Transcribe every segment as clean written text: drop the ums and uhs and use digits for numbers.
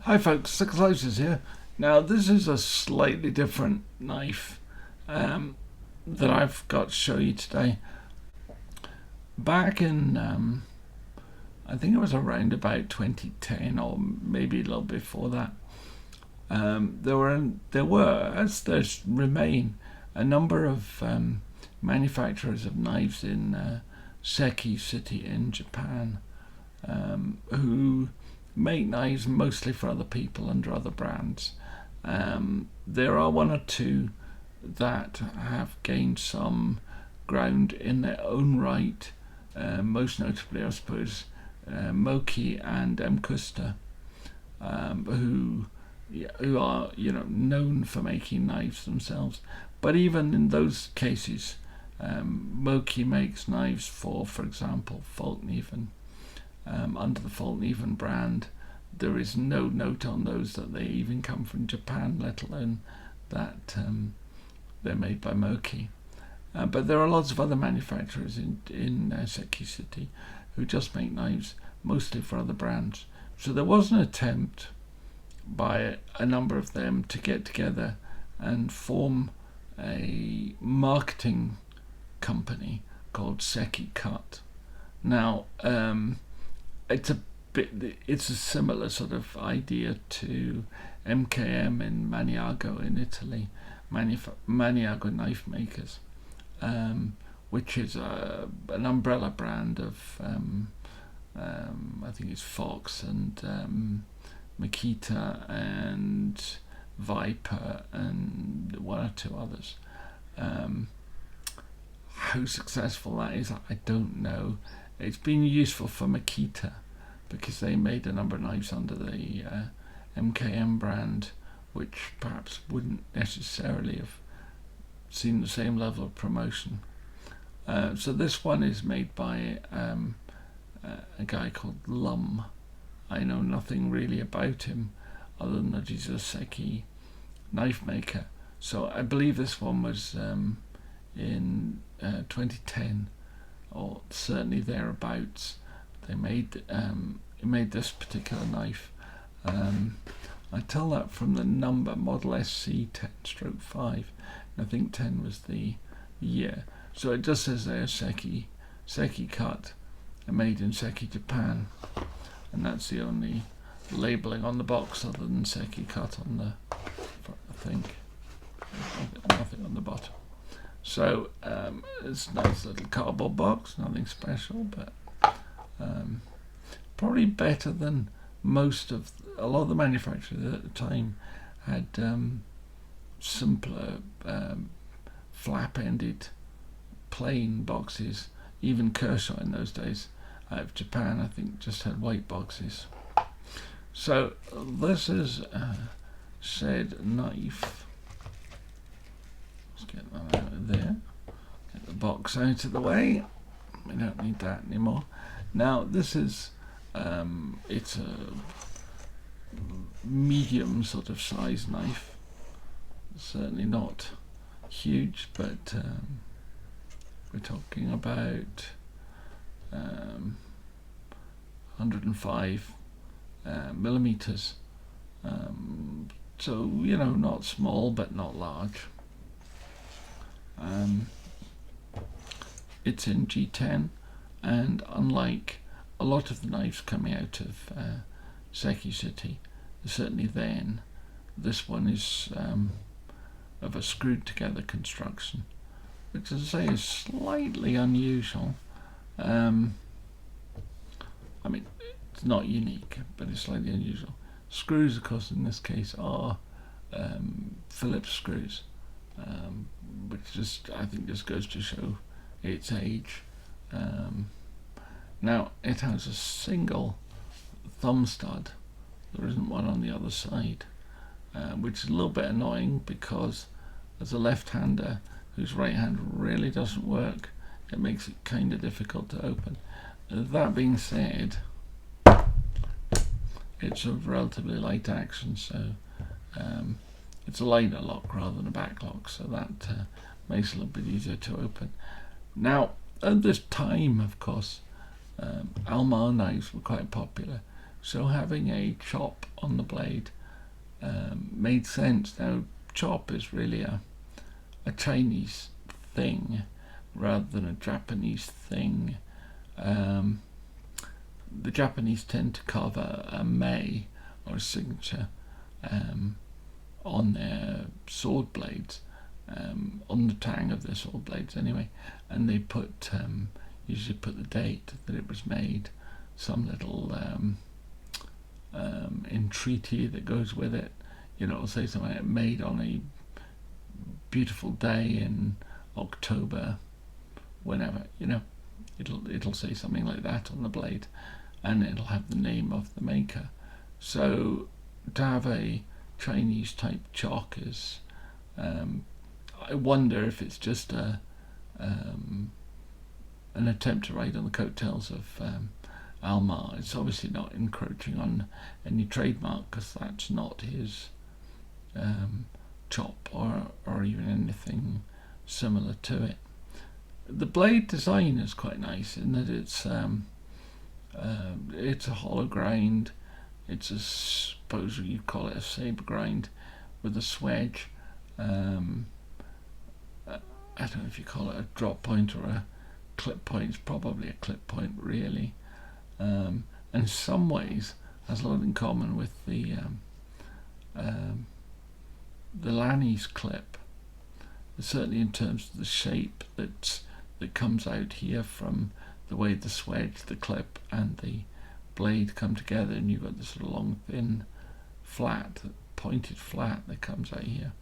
Hi folks, Seki Cut here. Now this is a slightly different knife that I've got to show you today. Back in, I think it was around about 2010 or maybe a little before that, there were, as there remain, a number of manufacturers of knives in Seki City in Japan who make knives mostly for other people under other brands. There are one or two that have gained some ground in their own right, most notably, I suppose, Moki and Kusta, who are known for making knives themselves. But even in those cases, Moki makes knives for example, Folkneven. Under the Folkneven brand, there is no note on those that they even come from Japan, let alone that they're made by Moki. But there are lots of other manufacturers in Seki City who just make knives mostly for other brands. So there was an attempt by a number of them to get together and form a marketing company called Seki Cut. Now, it's a similar sort of idea to MKM in Maniago in Italy, Maniago knife makers, which is an umbrella brand of I think it's Fox and Makita and Viper and one or two others. How successful that is, I don't know. It's been useful for Makita because they made a number of knives under the MKM brand, which perhaps wouldn't necessarily have seen the same level of promotion. So this one is made by a guy called Lumm. I know nothing really about him other than that he's a Seki knife maker. So I believe this one was in 2010 or certainly thereabouts. They made this particular knife. I tell that from the number, model SC 10/5. I think 10 was the year. So it just says there Seki Cut, made in Seki Japan, and that's the only labelling on the box other than Seki Cut on the front, I think. Nothing on the bottom. So it's a nice little cardboard box, nothing special, but probably better than a lot of the manufacturers at the time had simpler flap-ended plain boxes. Even Kershaw in those days out of Japan, I think, just had white boxes. So this is said knife. Let's get that out of there. Get the box out of the way. We don't need that anymore. Now this is it's a medium sort of size knife. Certainly not huge, but we're talking about 105 millimeters. So not small but not large. It's in G10, and unlike a lot of the knives coming out of Seki City, certainly then, this one is of a screwed together construction, which, as I say, is slightly unusual. I mean, it's not unique, but it's slightly unusual. Screws, of course, in this case are Phillips screws, which I think just goes to show its age. Now it has a single thumb stud. There isn't one on the other side, which is a little bit annoying because as a left-hander whose right hand really doesn't work, it makes it kind of difficult to open. That being said, it's a relatively light action, so it's a liner lock rather than a back lock, so that makes it a little bit easier to open. Now, at this time, of course, Almar knives were quite popular So having a chop on the blade made sense. Now, chop is really a Chinese thing rather than a Japanese thing. The Japanese tend to carve a mei, or a signature, on their sword blades, on the tang of their sword blades anyway, and they usually put the date that it was made, some little entreaty that goes with it. It'll say something like made on a beautiful day in October, whenever. It'll say something like that on the blade, and it'll have the name of the maker. So to have a Chinese type chalk is, I wonder if it's just an attempt to ride on the coattails of Alma. It's obviously not encroaching on any trademark, because that's not his chop or even anything similar to it. The blade design is quite nice in that it's a hollow grind. It's suppose you'd call it a saber grind with a swedge. I don't know if you call it a drop point or a clip point. It's probably a clip point, really. And in some ways has a lot in common with the Lanny's clip, certainly in terms of the shape that comes out here from the way the swedge, the clip, and the blade come together, and you've got this sort of long, thin, flat, pointed flat that comes out here.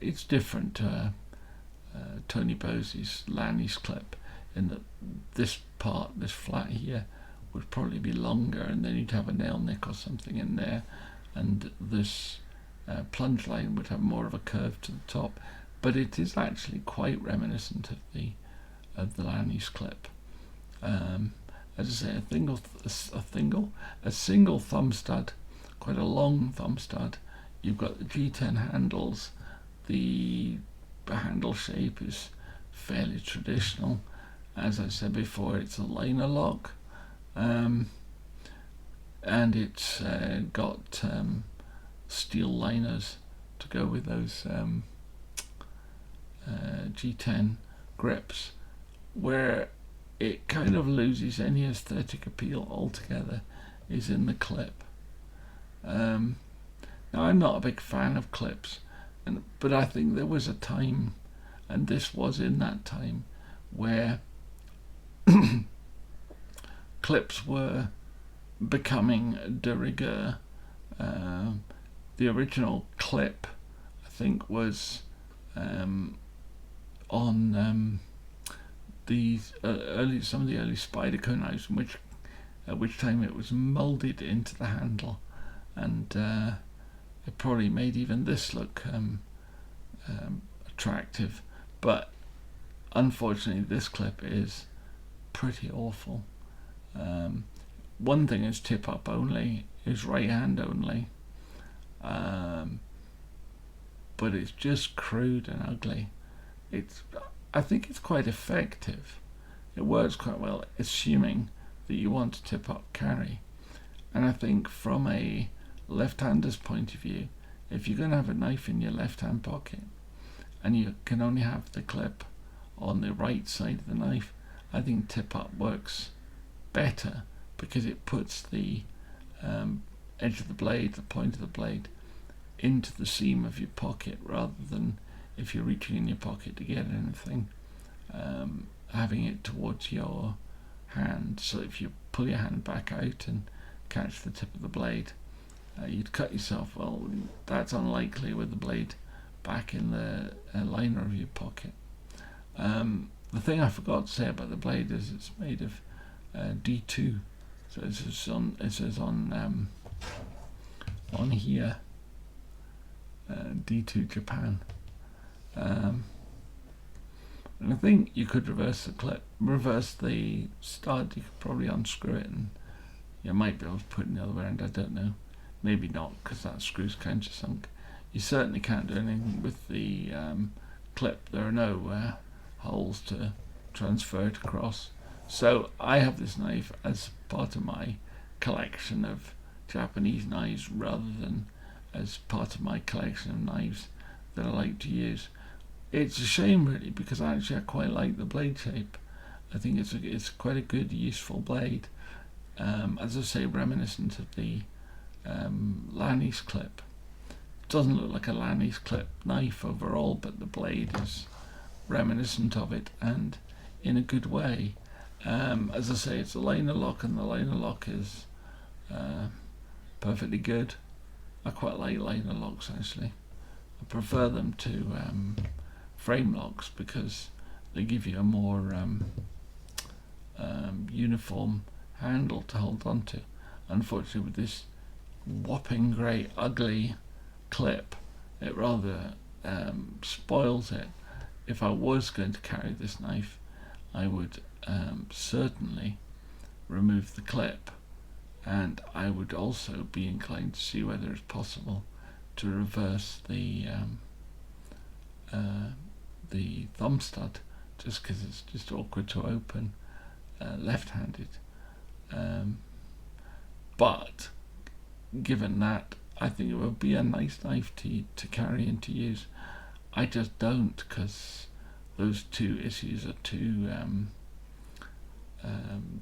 It's different to Tony Bose's Lanny's clip, in that this part, this flat here, would probably be longer, and then you'd have a nail nick or something in there, and this plunge line would have more of a curve to the top. But it is actually quite reminiscent of the Lanny's clip. As I say, a single thumb stud, quite a long thumb stud. You've got the G10 handles. The handle shape is fairly traditional. As I said before, it's a liner lock, and it's got steel liners to go with those G10 grips. Where it kind of loses any aesthetic appeal altogether is in the clip. Now, I'm not a big fan of clips, but I think there was a time, and this was in that time, where clips were becoming de rigueur. The original clip, I think, was on some of the early Spyderco knives, at which time it was moulded into the handle, and it probably made even this look attractive. But unfortunately, this clip is pretty awful. One thing is tip up only, is right hand only, but it's just crude and ugly. I think it's quite effective. It works quite well, assuming that you want to tip up carry. And I think from a left-hander's point of view, if you're going to have a knife in your left-hand pocket and you can only have the clip on the right side of the knife, I think tip up works better, because it puts the edge of the blade, the point of the blade, into the seam of your pocket, rather than, if you're reaching in your pocket to get anything, having it towards your hand. So if you pull your hand back out and catch the tip of the blade, you'd cut yourself. Well, that's unlikely with the blade back in the liner of your pocket. The thing I forgot to say about the blade is it's made of D2. So it says on here, D2 Japan. And I think you could reverse the stud. You could probably unscrew it, and you might be able to put it the other way around. I don't know. Maybe not, because that screw's kind of sunk. You certainly can't do anything with the clip. There are no holes to transfer it across. So I have this knife as part of my collection of Japanese knives rather than as part of my collection of knives that I like to use. It's a shame really, because actually I quite like the blade shape. I think it's quite a good, useful blade. As I say, reminiscent of the Lanny's clip. Doesn't look like a Lanny's clip knife overall, but the blade is reminiscent of it, and in a good way. As I say, it's a liner lock, and the liner lock is perfectly good. I quite like liner locks actually. I prefer them to frame locks because they give you a more uniform handle to hold on to. Unfortunately, with this whopping grey ugly clip, it rather spoils it. If I was going to carry this knife, I would certainly remove the clip, and I would also be inclined to see whether it's possible to reverse the thumb stud, just because it's just awkward to open left-handed. But given that, I think it would be a nice knife to carry and to use. I just don't, because those two issues are too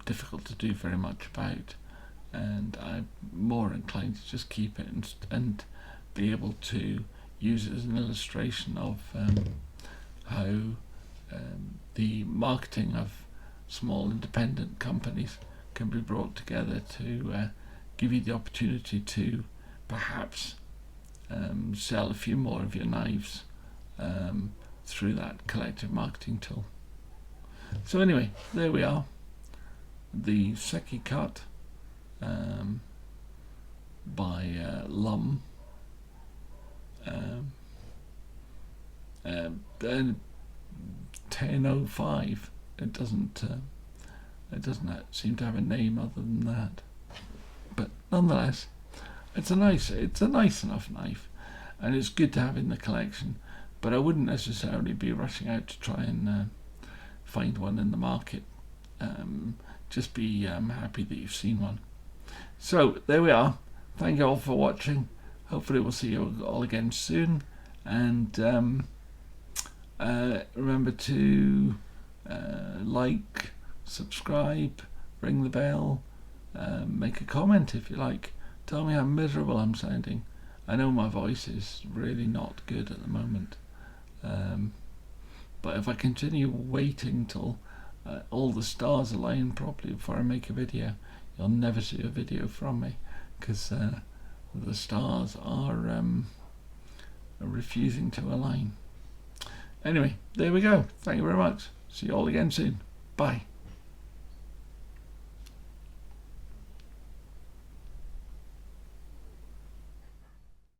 difficult to do very much about, and I'm more inclined to just keep it and be able to use it as an illustration of how the marketing of small independent companies can be brought together to give you the opportunity to perhaps sell a few more of your knives through that collective marketing tool. So anyway, there we are. The Seki Cut by Lumm. 1005. It doesn't seem to have a name other than that. But nonetheless, it's a nice enough knife, and it's good to have in the collection. But I wouldn't necessarily be rushing out to try and find one in the market. Just be happy that you've seen one. So there we are. Thank you all for watching. Hopefully we'll see you all again soon. And remember to like, subscribe, ring the bell, make a comment if you like. Tell me how miserable I'm sounding. I know my voice is really not good at the moment. But if I continue waiting till all the stars align properly before I make a video, you'll never see a video from me, because the stars are refusing to align. Anyway, there we go. Thank you very much. See you all again soon. Bye.